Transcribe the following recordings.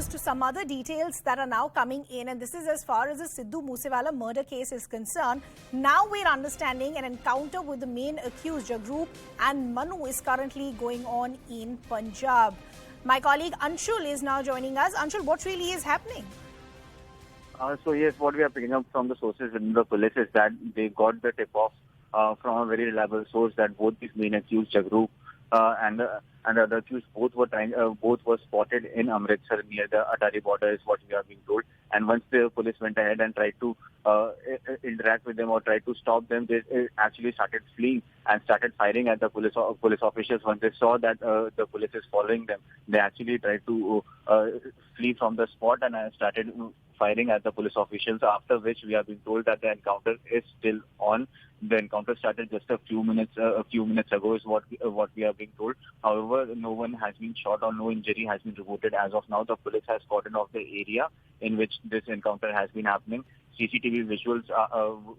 news to some other details that are now coming in, and this is as far as the Sidhu Moose Wala murder case is concerned. Now we're understanding an encounter with the main accused, Jagroop and Manu, is currently going on in Punjab. My colleague Anshul is now joining us. Anshul, what really is happening? So yes, what we are picking up from the sources within the police is that they got the tip-off from a very reliable source that both these main accused, Jagroop and the other accused, both were spotted in Amritsar near the Atari border, is what we are being told. And once the police went ahead and tried to interact with them or tried to stop them, they actually started fleeing and started firing at the police officials. Once they saw that the police is following them, they actually tried to flee from the spot and started firing at the police officials, after which we have been told that the encounter is still on. The encounter started just a few minutes ago, is what we are being told. However, no one has been shot or no injury has been reported as of now. The police has cordoned off the area in which this encounter has been happening. CCTV visuals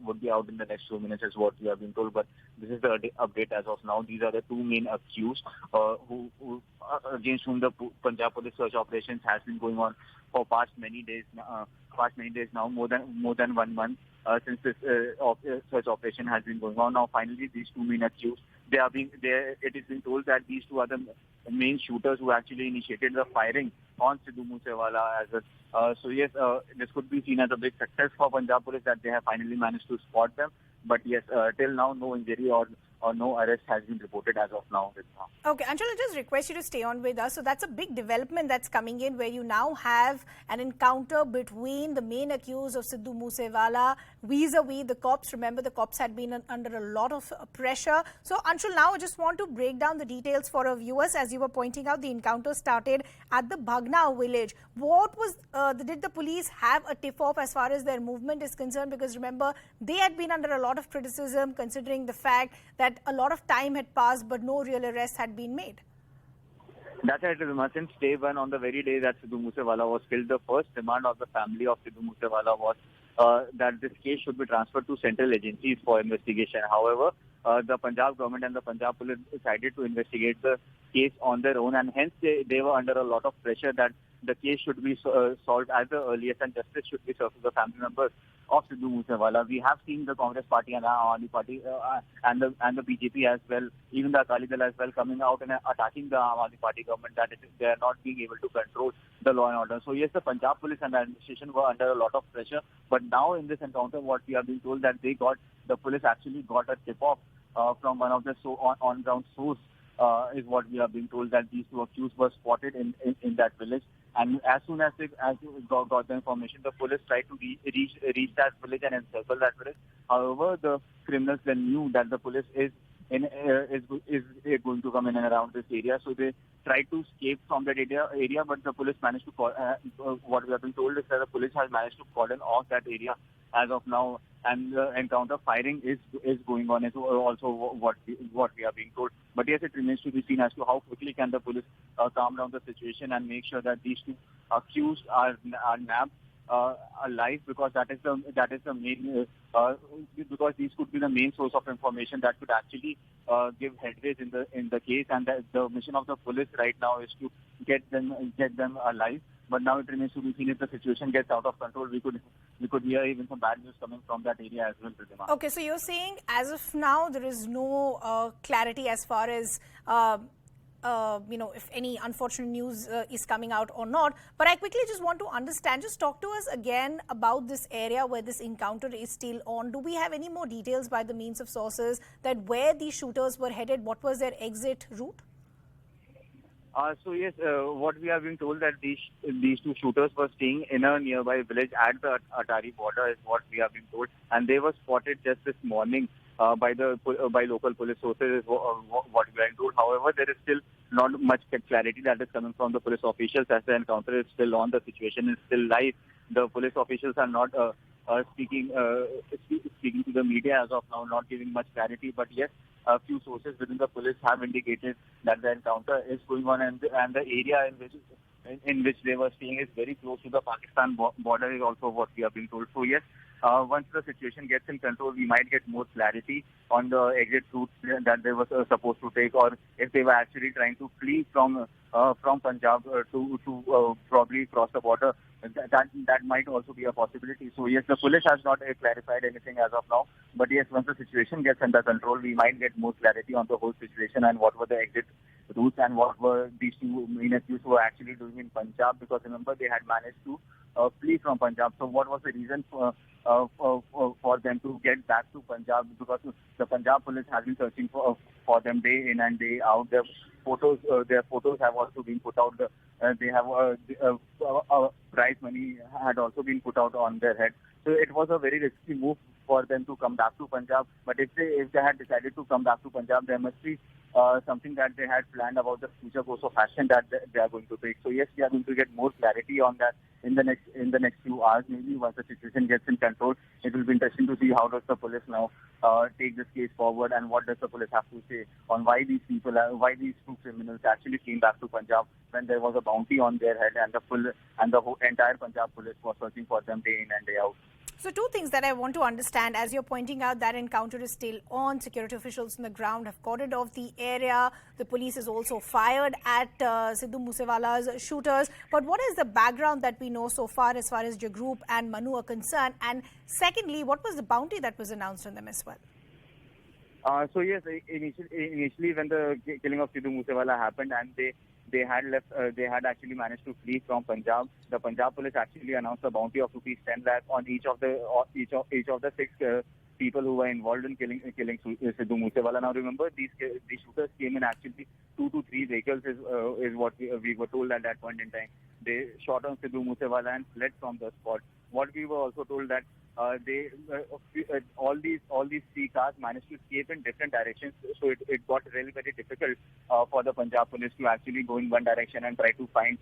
would be out in the next few minutes, is what we have been told. But this is the update as of now. These are the two main accused who against whom the Punjab police search operations has been going on for past many days now, more than 1 month since this search operation has been going on. Now, finally, these two main accused, it is been told that these two are the main shooters who actually initiated the firing on Sidhu Moose Wala as well. So yes, this could be seen as a big success for Punjab police that they have finally managed to spot them. But yes, till now, no injury or no arrest has been reported as of now. Okay, Anshul, I'll just request you to stay on with us. So that's a big development that's coming in, where you now have an encounter between the main accused of Sidhu Moose Wala vis-a-vis the cops. Remember, the cops had been under a lot of pressure. So Anshul, now I just want to break down the details for our viewers. As you were pointing out, the encounter started at the Bhagna village. What was did the police have a tip-off as far as their movement is concerned? Because remember, they had been under a lot of criticism considering the fact that a lot of time had passed but no real arrests had been made. That's right, Rima. Since day one, on the very day that Sidhu Moose Wala was killed, the first demand of the family of Sidhu Moose Wala was that this case should be transferred to central agencies for investigation. However, the Punjab government and the Punjab police decided to investigate the case on their own, and hence they were under a lot of pressure that the case should be solved at the earliest and justice should be served to the family members of Sidhu Moose Wala. We have seen the Congress party and the Aam Aadmi party and the BJP as well, even the Akali Dal as well, coming out and attacking the Aam Aadmi party government that they are not being able to control the law and order. So yes, the Punjab police and the administration were under a lot of pressure. But now in this encounter, what we have been told that the police actually got a tip-off from one of the on-ground source, is what we have been told, that these two accused were spotted in that village. And as soon as they got the information, the police tried to reach that village and encircle that village. However, the criminals then knew that the police is going to come in and around this area, so they tried to escape from that area. But the police managed to what we have been told is that the police has managed to cordon off that area as of now, and the encounter firing is going on, is also what we are being told. But yes, it remains to be seen as to how quickly can the police calm down the situation and make sure that these two accused are nabbed alive, because that is the main because these could be the main source of information that could actually give headways in the case. And the mission of the police right now is to get them alive. But now it remains to be seen if the situation gets out of control. We could hear even some bad news coming from that area as well. Okay, so you're saying as of now there is no clarity as far as if any unfortunate news is coming out or not. But I quickly just want to understand, just talk to us again about this area where this encounter is still on. Do we have any more details by the means of sources that where these shooters were headed? What was their exit route? So yes, what we have been told that these two shooters were staying in a nearby village at the Atari border, is what we have been told, and they were spotted just this morning by local police sources, is what we are told. However, there is still not much clarity that is coming from the police officials, as the encounter is still on. The situation is still live. The police officials are not speaking to the media as of now, not giving much clarity. But yes, a few sources within the police have indicated that the encounter is going on, and the area in which in which they were staying is very close to the Pakistan border is also what we are being told. So yes, once the situation gets in control, we might get more clarity on the exit routes that they were supposed to take, or if they were actually trying to flee from Punjab to probably cross the border. That might also be a possibility. So yes, the police has not clarified anything as of now. But yes, once the situation gets under control, we might get more clarity on the whole situation and what were the exit routes and what were these two main accused who were actually doing in Punjab. Because remember, they had managed to flee from Punjab. So what was the reason for them to get back to Punjab? Because the Punjab police has been searching for them day in and day out. Their photos have also been put out. They have prize money had also been put out on their head. So it was a very risky move for them to come back to Punjab. But if they had decided to come back to Punjab, there must be something that they had planned about the future course of action that they are going to take. So yes, we are going to get more clarity on that in the next few hours. Maybe once the situation gets in control, it will be interesting to see how does the police now take this case forward, and what does the police have to say on why these two criminals actually came back to Punjab when there was a bounty on their head, and the whole entire Punjab police was searching for them day in and day out. So two things that I want to understand, as you're pointing out, that encounter is still on. Security officials on the ground have cordoned off the area. The police is also fired at Sidhu Moose Wala's shooters. But what is the background that we know so far as Jagroop and Manu are concerned? And secondly, what was the bounty that was announced on them as well? So yes, initially when the killing of Sidhu Moose Wala happened and they had actually managed to flee from Punjab, the Punjab police actually announced a bounty of rupees 10 lakh on each of the six people who were involved in killing Sidhu Moose Wala. Now remember, these shooters came in actually 2 to 3 vehicles is what we were told at that point in time. They shot on Sidhu Moose Wala and fled from the spot. What we were also told that all these 3 cars managed to escape in different directions, so it got really very difficult for the Punjab police to actually go in one direction and try to find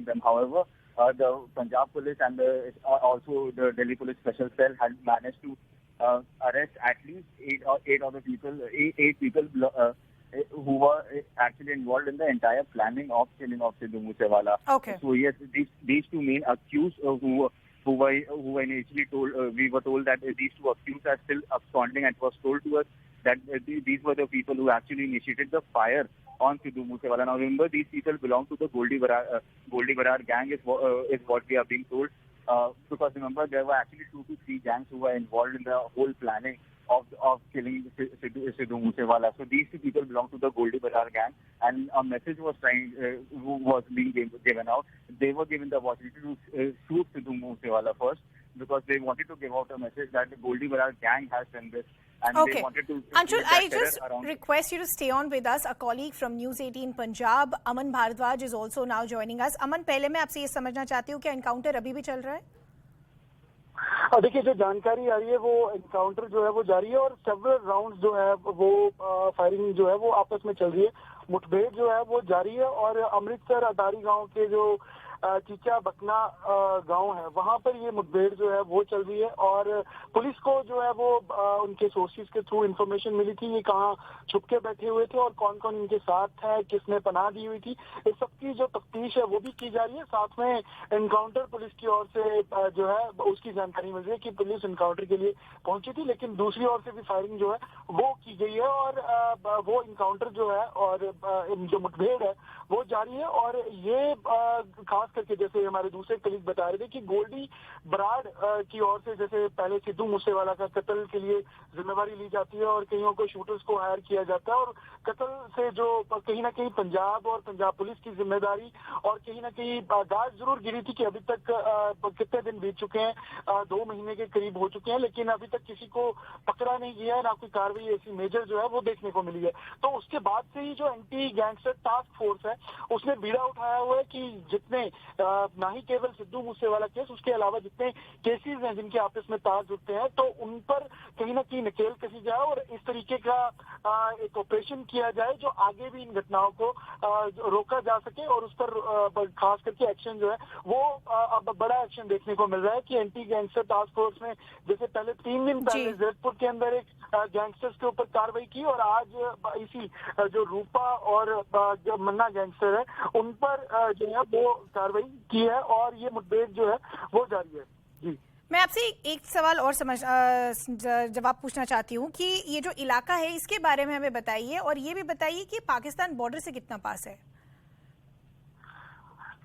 them. However, the Punjab police and also the Delhi police special cell had managed to arrest at least 8 other people, 8 people who were actually involved in the entire planning of killing of Sidhu Moose Wala. Okay. So yes, these 2 main accused who were initially told, we were told that these 2 accused are still absconding, and it was told to us that these were the people who actually initiated the fire on Sidhu Moose Wala. Now remember, these people belong to the Goldie Barar gang is what we are being told. Because remember, there were actually 2 to 3 gangs who were involved in the whole planning of killing Sidhu Moose Wala. So these 2 people belong to the Goldie Barar gang, and a message was being given out. They were given the opportunity to shoot Sidhu Moose Wala first, because they wanted to give out a message that the Goldie Barar gang has done this. And they wanted to Anshul, I just request you to stay on with us. A colleague from News 18 Punjab, Aman Bhardwaj, is also now joining us. Aman, पहले मैं आपसे ये समझना चाहती हूँ कि encounter अभी भी चल रहा है? देखिए, जो जानकारी आ रही है वो एनकाउंटर जो है वो जारी है, और सेवरल राउंड्स जो है वो फायरिंग जो है वो आपस में चल रही है. मुठभेड़ जो है वो जारी है, और अमृतसर अटारी गांव के जो चीचा बकना गांव है, वहां पर ये मुठभेड़ जो है वो चल रही है. और पुलिस को जो है वो उनके सोर्सेज के थ्रू इंफॉर्मेशन मिली थी ये कहाँ छुप के बैठे हुए थे और कौन कौन इनके साथ है, किसने पनाह दी हुई थी. इस सब की जो तफ्तीश है वो भी की जा रही है. साथ में एनकाउंटर पुलिस की ओर से जो है उसकी जानकारी मिल रही है कि पुलिस एनकाउंटर के लिए पहुंची थी, लेकिन दूसरी ओर से भी फायरिंग जो है वो की गई है, और वो एनकाउंटर जो है और जो मुठभेड़ है वो जारी है. और ये खास करके जैसे हमारे दूसरे कलीग बता रहे थे कि गोल्डी बराड़ की ओर से जैसे पहले सिद्धू मूसेवाला का कत्ल के लिए जिम्मेवारी ली जाती है और कईयों को शूटर्स को हायर किया जाता है, और कत्ल से जो कहीं ना कहीं पंजाब और पंजाब पुलिस की जिम्मेदारी और कहीं ना कहीं दाज जरूर गिरी थी कि अभी तक कितने दिन बीत चुके हैं, 2 महीने के करीब हो चुके हैं, लेकिन अभी तक किसी को पकड़ा नहीं गया है, ना कोई कार्रवाई ऐसी मेजर जो है वो देखने को मिली है. तो उसके बाद से ही जो एंटी गैंगस्टर टास्क फोर्स है उसने बीड़ा उठाया हुआ है कि जितने ना ही केवल सिद्धू मूसेवाला केस, उसके अलावा जितने केसेस हैं जिनके आपस में तार जुड़ते हैं, तो उन पर कहीं ना कहीं नकेल कसी जाए और इस तरीके का एक ऑपरेशन किया जाए जो आगे भी इन घटनाओं को रोका जा सके और उस पर खास करके एक्शन जो है वो अब बड़ा एक्शन देखने को मिल रहा है कि एंटी गैंगस्टर टास्क फोर्स ने जैसे पहले 3 दिन पहले जयपुर के अंदर एक गैंगस्टर्स के ऊपर कार्रवाई की और आज इसी जो रूपा और जो मन्ना गैंगस्टर है उन पर जो है वो कार्रवाई की है और ये मुठभेड़ जो है वो जारी है। जी, मैं आपसे एक सवाल और जवाब पूछना चाहती हूँ कि ये जो इलाका है इसके बारे में हमें बताइए और ये भी बताइए कि पाकिस्तान बॉर्डर से कितना पास है।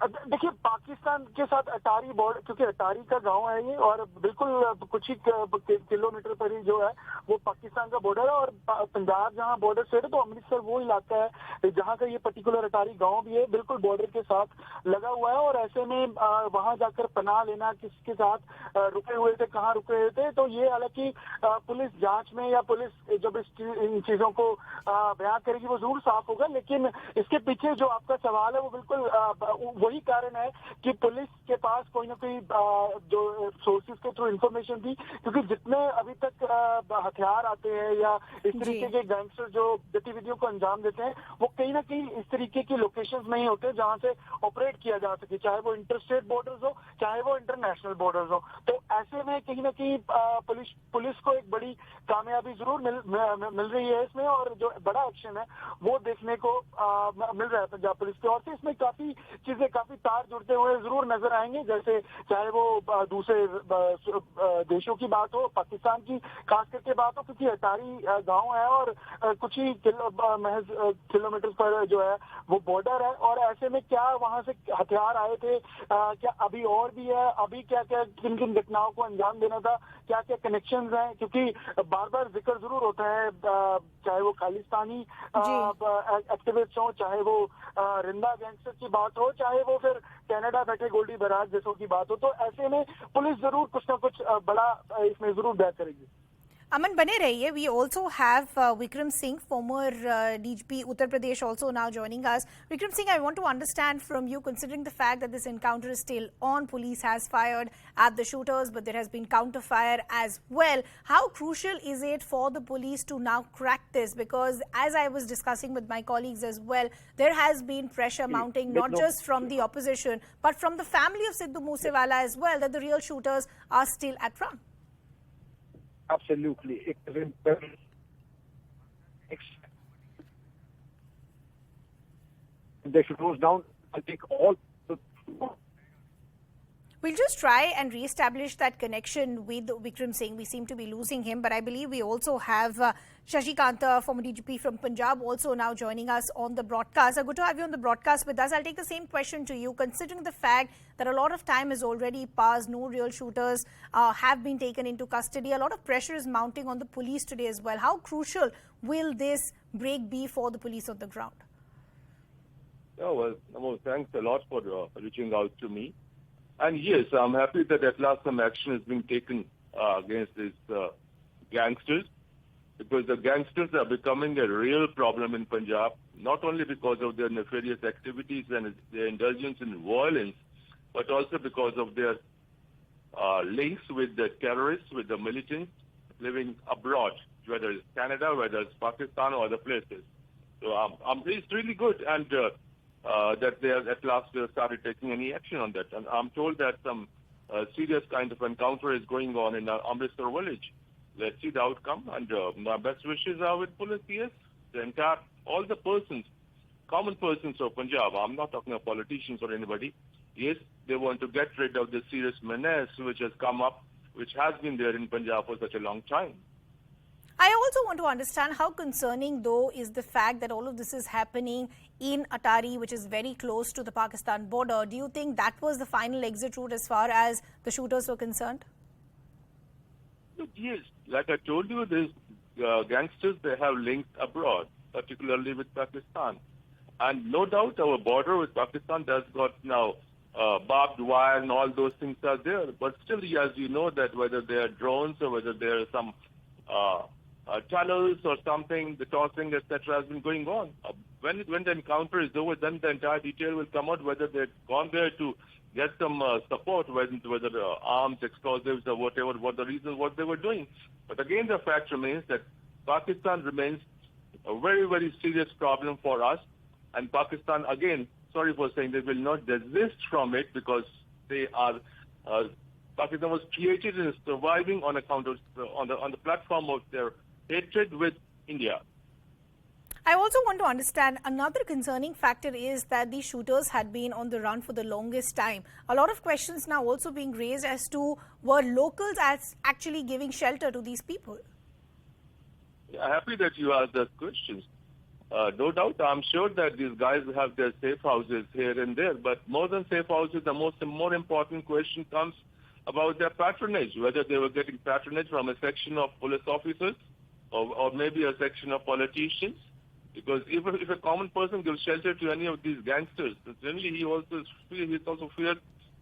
देखिए, पाकिस्तान के साथ अटारी बॉर्डर, क्योंकि अटारी का गांव है ये और बिल्कुल कुछ ही किलोमीटर पर ही जो है वो पाकिस्तान का बॉर्डर है और पंजाब जहां बॉर्डर से है तो अमृतसर वो इलाका है जहां का ये पर्टिकुलर अटारी गांव भी है, बिल्कुल बॉर्डर के साथ लगा हुआ है। और ऐसे में वहां जाकर पनाह लेना, किसके साथ रुके हुए थे, कहाँ रुके हुए थे, तो ये हालांकि पुलिस जांच में या पुलिस जब इन चीजों को बयान करेगी वो जरूर साफ होगा, लेकिन इसके पीछे जो आपका सवाल है वो बिल्कुल वही कारण है कि पुलिस के पास कोई ना कोई जो सोर्सेज के थ्रू इंफॉर्मेशन थी, क्योंकि जितने अभी तक हथियार आते हैं या इस तरीके के गैंगस्टर जो गतिविधियों को अंजाम देते हैं वो कहीं ना कहीं इस तरीके की लोकेशंस नहीं होते जहां से ऑपरेट किया जा सके, चाहे वो इंटरस्टेट बॉर्डर्स हो चाहे वो इंटरनेशनल बॉर्डर्स हो। तो ऐसे में कहीं ना कहीं पुलिस को एक बड़ी कामयाबी जरूर मिल रही है इसमें और जो बड़ा एक्शन है वो देखने को मिल रहा है पंजाब पुलिस की ओर से। इसमें काफी चीजें, काफी तार जुड़ते हुए जरूर नजर आएंगे, जैसे चाहे वो दूसरे देशों की बात हो, पाकिस्तान की खास करके बात हो, क्योंकि अटारी गांव है और कुछ ही महज किलोमीटर पर जो है वो बॉर्डर है। और ऐसे में क्या वहां से हथियार आए थे, क्या अभी और भी है, अभी क्या क्या किन किन घटनाओं को अंजाम देना था, क्या क्या कनेक्शंस हैं, क्योंकि बार बार जिक्र जरूर होता है चाहे वो खालिस्तानी एक्टिविस्ट हो, चाहे वो रिंदा गैंगस्टर की बात हो, चाहे वो फिर कनाडा बैठे गोल्डी बराज जैसों की बात हो। तो ऐसे में पुलिस जरूर कुछ ना कुछ बड़ा इसमें जरूर बयान करेगी। Aman, bane rahiye. We also have Vikram Singh, former DGP Uttar Pradesh, also now joining us. Vikram Singh, I want to understand from you, considering the fact that this encounter is still on, police has fired at the shooters, but there has been counterfire as well. How crucial is it for the police to now crack this? Because as I was discussing with my colleagues as well, there has been pressure mounting, not just from the opposition, but from the family of Sidhu Moose Wala as well, that the real shooters are still at front. Absolutely. They should close down. I think all. We'll just try and re-establish that connection with Vikram Singh. We seem to be losing him, but I believe we also have Shashi Kanta, former DGP from Punjab, also now joining us on the broadcast. Good to have you on the broadcast with us. I'll take the same question to you. Considering the fact that a lot of time has already passed, no real shooters have been taken into custody, a lot of pressure is mounting on the police today as well. How crucial will this break be for the police on the ground? Oh, well, thanks a lot for reaching out to me. And yes, I'm happy that at last some action is being taken against these gangsters, because the gangsters are becoming a real problem in Punjab, not only because of their nefarious activities and their indulgence in violence, but also because of their links with the terrorists, with the militants living abroad, whether it's Canada, whether it's Pakistan or other places. So it's really good, and that they have at last started taking any action on that. And I'm told that some serious kind of encounter is going on in Amritsar village. Let's see the outcome. And my best wishes are with police, yes, all the persons, common persons of Punjab. I'm not talking of politicians or anybody. Yes, they want to get rid of the serious menace which has come up, which has been there in Punjab for such a long time. I also want to understand how concerning, though, is the fact that all of this is happening in Atari, which is very close to the Pakistan border. Do you think that was the final exit route as far as the shooters were concerned? Yes, like I told you, these gangsters, they have links abroad, particularly with Pakistan. And no doubt our border with Pakistan has got now barbed wire and all those things are there. But still, as you know, that whether they are drones or whether there are some tunnels or something, the tossing, etc., has been going on. When the encounter is over, then the entire detail will come out, whether they've gone there to get some support, whether arms, explosives, or whatever, what the reason, what they were doing. But again, the fact remains that Pakistan remains a very, very serious problem for us. And Pakistan, again, sorry for saying, they will not desist from it because they are. Pakistan was created and is surviving on account of on the platform of their hatred with India. I also want to understand another concerning factor is that these shooters had been on the run for the longest time. A lot of questions now also being raised as to were locals as actually giving shelter to these people? Yeah, happy that you asked those questions. No doubt, I'm sure that these guys have their safe houses here and there, but more than safe houses, the more important question comes about their patronage, whether they were getting patronage from a section of police officers or maybe a section of politicians. Because if a common person gives shelter to any of these gangsters, generally he also fears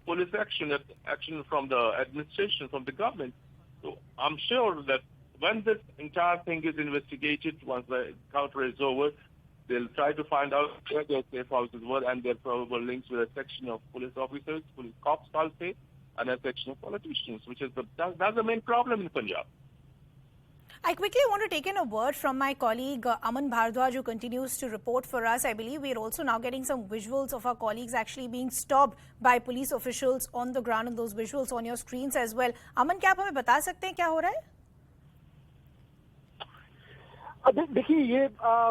police action from the administration, from the government. So I'm sure that when this entire thing is investigated, once the encounter is over, they'll try to find out where their safe houses were and their probable links with a section of police officers, police cops, I'll say, and a section of politicians, which is that's the main problem in Punjab. I quickly want to take in a word from my colleague Aman Bhardwaj, who continues to report for us. I believe we are also now getting some visuals of our colleagues actually being stopped by police officials on the ground, and those visuals on your screens as well. Aman, क्या आप हमें बता सकते हैं क्या हो रहा है? देखिए ये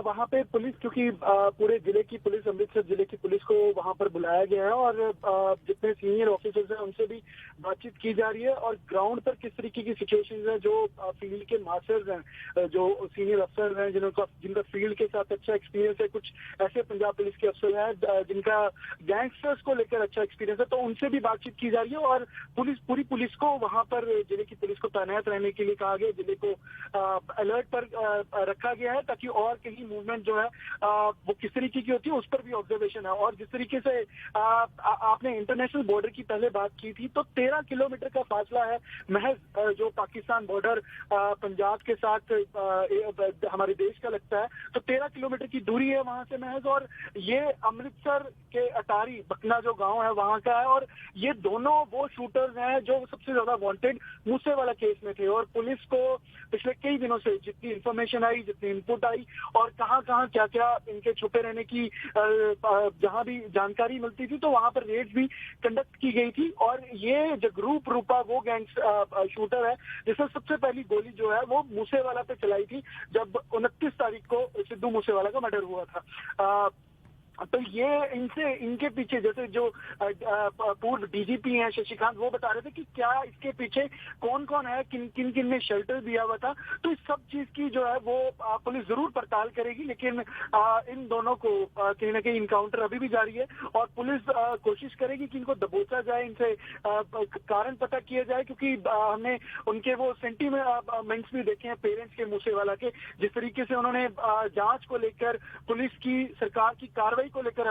वहाँ पे पुलिस, क्योंकि पूरे जिले की पुलिस, अमृतसर जिले की पुलिस को वहाँ पर बुलाया गया है और जितने सीनियर ऑफिसर्स हैं उनसे भी बातचीत की जा रही है और ग्राउंड पर किस तरीके की सिचुएशंस हैं, जो फील्ड के मास्टर्स हैं, जो सीनियर अफसर हैं, जिनका फील्ड के साथ अच्छा एक्सपीरियंस है, कुछ ऐसे पंजाब पुलिस के अफसर हैं जिनका गैंगस्टर्स को लेकर अच्छा एक्सपीरियंस है, तो उनसे भी बातचीत की जा रही है और पूरी पुलिस को वहाँ पर जिले की पुलिस को तैनात रहने के लिए कहा गया, जिले को अलर्ट पर रखा गया है ताकि और कहीं मूवमेंट जो है वो किस तरीके की होती है उस पर भी ऑब्जर्वेशन है। और जिस तरीके से आपने इंटरनेशनल बॉर्डर की पहले बात की थी, तो 13 किलोमीटर का फासला है महज जो पाकिस्तान बॉर्डर पंजाब के साथ हमारे देश का लगता है, तो 13 किलोमीटर की दूरी है वहां से महज। और ये अमृतसर के अटारी बकना जो गांव है वहां का है और ये दोनों वो शूटर्स हैं जो सबसे ज्यादा वांटेड मूसेवाला केस में थे। और पुलिस को पिछले कई दिनों से जितनी इंफॉर्मेशन आई, जितनी इनपुट आई और कहां क्या क्या इनके छुपे रहने की जहां भी जानकारी मिलती थी, तो वहां पर रेड्स भी कंडक्ट की गई थी। और ये जगरूप रूपा वो शूटर है जिसने सबसे पहली गोली जो है वो मूसेवाला पे चलाई थी जब 29 तारीख को सिद्धू मूसेवाला का मर्डर हुआ था। तो ये इनके पीछे जैसे जो पूर्व डीजीपी हैं शशिकांत, वो बता रहे थे कि क्या इसके पीछे कौन है, किन ने शेल्टर दिया हुआ था। तो इस सब चीज की जो है वो पुलिस जरूर पड़ताल करेगी, लेकिन इन दोनों को कहीं ना कहीं इनकाउंटर अभी भी जारी है और पुलिस कोशिश करेगी कि इनको दबोचा जाए, इनसे कारण पता किया जाए, क्योंकि हमने उनके वो सेंटीमेंट्स भी देखे हैं पेरेंट्स के मूसेवाला के, जिस तरीके से उन्होंने जांच को लेकर पुलिस की, सरकार की कार्रवाई को लेकर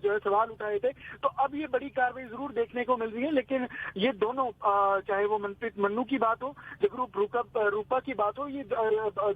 जो है सवाल उठाए थे। तो अब ये बड़ी कार्रवाई जरूर देखने को मिल रही है, लेकिन ये दोनों चाहे वो मनप्रीत मन्नू की बात हो, जगरूप रूपा की बात हो, ये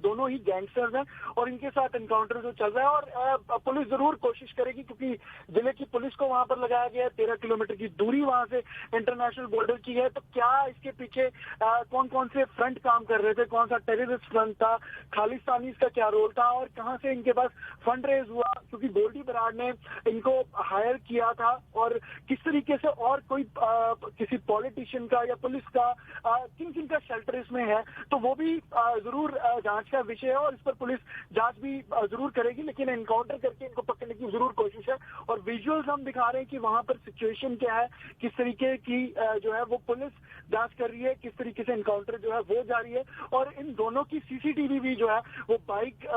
दोनों ही गैंगस्टर्स हैं और इनके साथ एनकाउंटर जो चल रहा है। और पुलिस जरूर कोशिश करेगी, क्योंकि जिले की पुलिस को वहां पर लगाया गया है, 13 किलोमीटर की दूरी वहां से इंटरनेशनल बॉर्डर की है। तो क्या इसके पीछे कौन से फ्रंट काम कर रहे थे, कौन सा टेररिस्ट फ्रंट था, खालिस्तानीज का क्या रोल था और कहां से इनके पास फंड रेज हुआ, क्योंकि गोल्डी ने इनको हायर किया था और किस तरीके से, और कोई किसी पॉलिटिशियन का या पुलिस का किन का शेल्टर इसमें है, तो वो भी जरूर जांच का विषय है और इस पर पुलिस जांच भी जरूर करेगी। लेकिन एनकाउंटर करके इनको पकड़ने की जरूर कोशिश है और विजुअल्स हम दिखा रहे हैं कि वहां पर सिचुएशन क्या है, किस तरीके की जो है वो पुलिस जांच कर रही है, किस तरीके से एनकाउंटर जो है वो जारी है। और इन दोनों की सीसीटीवी भी जो है वो बाइक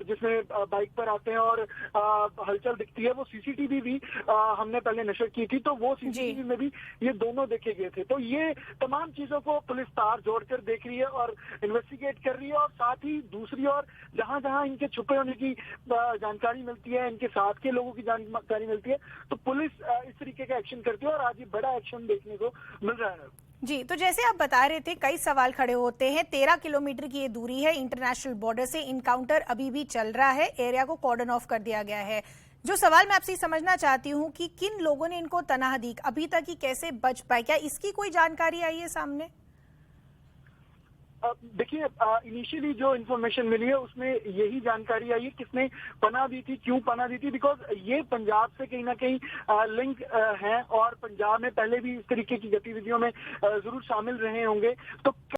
जिसमें बाइक पर आते हैं और हलचल दिखती है, वो सीसीटीवी भी हमने पहले नशर की थी, तो वो सीसीटीवी में भी ये दोनों देखे गए थे। तो ये तमाम चीजों को पुलिस तार जोड़कर देख रही है और इन्वेस्टिगेट कर रही है। और साथ ही दूसरी ओर जहां इनके छुपे होने की जानकारी मिलती है, इनके साथ के लोगों की जानकारी मिलती है, तो पुलिस इस तरीके का एक्शन करती है और आज ये बड़ा एक्शन देखने को मिल रहा है। जी, तो जैसे आप बता रहे थे कई सवाल खड़े होते हैं। 13 किलोमीटर की ये दूरी है इंटरनेशनल बॉर्डर से, इनकाउंटर अभी भी चल रहा है, एरिया को कॉर्डन ऑफ कर दिया गया है। जो सवाल मैं आपसे समझना चाहती हूँ कि किन लोगों ने इनको तनाह दी, अभी तक ही कैसे बच पाए, क्या इसकी कोई जानकारी आई है सामने? देखिए, इनिशियली जो इन्फॉर्मेशन मिली है उसमें यही जानकारी आई है किसने पनाह दी थी, क्यों पनाह दी थी, बिकॉज ये पंजाब से कहीं ना कहीं लिंक है और पंजाब में पहले भी इस तरीके की गतिविधियों में जरूर शामिल रहे होंगे। तो